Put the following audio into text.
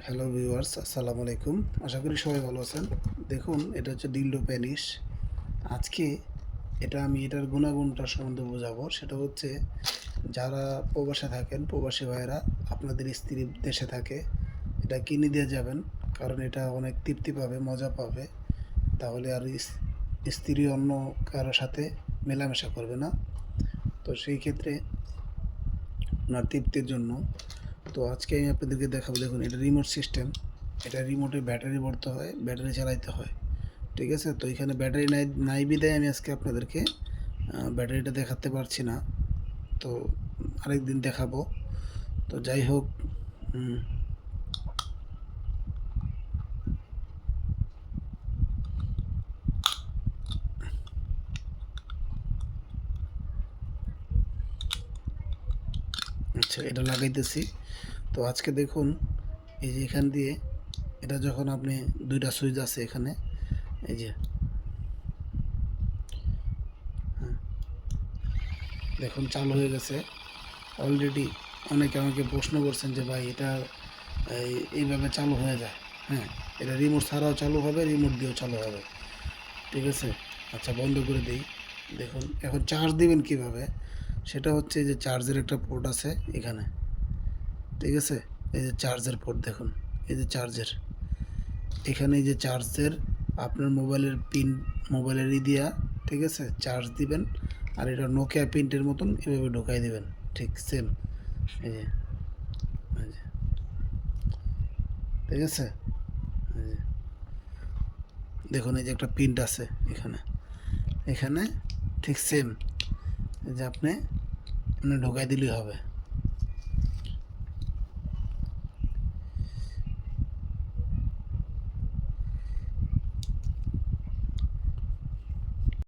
Hello viewers, আসসালামু আলাইকুম। আশা করি সবাই ভালো আছেন। দেখুন, এটা হচ্ছে ডিলডো প্যানিশ। আজকে আমি এটার গুণাগুণটা সম্বন্ধে বোঝাবো। সেটা হচ্ছে, যারা প্রবাসে থাকেন, প্রবাসী ভাইয়েরা, আপনাদের স্ত্রী দেশে থাকে, এটা কিনে দিয়ে যাবেন। কারণ এটা অনেক তৃপ্তি পাবে, মজা পাবে। তাহলে আর স্ত্রী অন্য কারো সাথে মেলামেশা করবে না। তো সেই ক্ষেত্রে ওনার তৃপ্তির জন্য তো আজকে আমি আপনাদেরকে দেখাবো। দেখুন, এটা রিমোট সিস্টেম। এটা রিমোটে ব্যাটারি ভরতে হয়, ব্যাটারি চালাইতে হয়। ঠিক আছে, তো এখানে ব্যাটারি নাই নাই বিদায় আমি আজকে আপনাদেরকে ব্যাটারিটা দেখাতে পারছি না। তো আরেকদিন দেখাবো। তো যাই হোক, আচ্ছা, এটা লাগাইতেছি। তো আজকে দেখুন, এই যে এখান দিয়ে এটা যখন আপনি দুইটা সুইচ আছে এখানে, এই যে দেখুন চালু হয়ে গেছে অলরেডি। অনেকে আমাকে প্রশ্ন করছেন যে ভাই, এটা এইভাবে চালু হয়ে যায়? হ্যাঁ, এটা রিমোট ছাড়াও চালু হবে, রিমোট দিয়েও চালু হবে। ঠিক আছে, আচ্ছা বন্ধ করে দিই। দেখুন, এখন চার্জ দিবেন কিভাবে, সেটা হচ্ছে যে চার্জের একটা পোর্ট আছে এখানে। ঠিক আছে, এই যে চার্জের পোর্ট দেখুন, এই যে চার্জের, এখানে এই যে চার্জের আপনার মোবাইলের পিন, মোবাইলের দিয়া, ঠিক আছে, চার্জ দিবেন। আর এটা নোকিয়া পিনটের মতন এভাবে ঢোকাই দিবেন, ঠিক সেম। এই যে, এই যে, ঠিক আছে, এই যে দেখুন, এই যে একটা পিন্ট আছে এখানে, এখানে ঠিক সেম। এই যে আপনি ঢোকাই দিলেই হবে।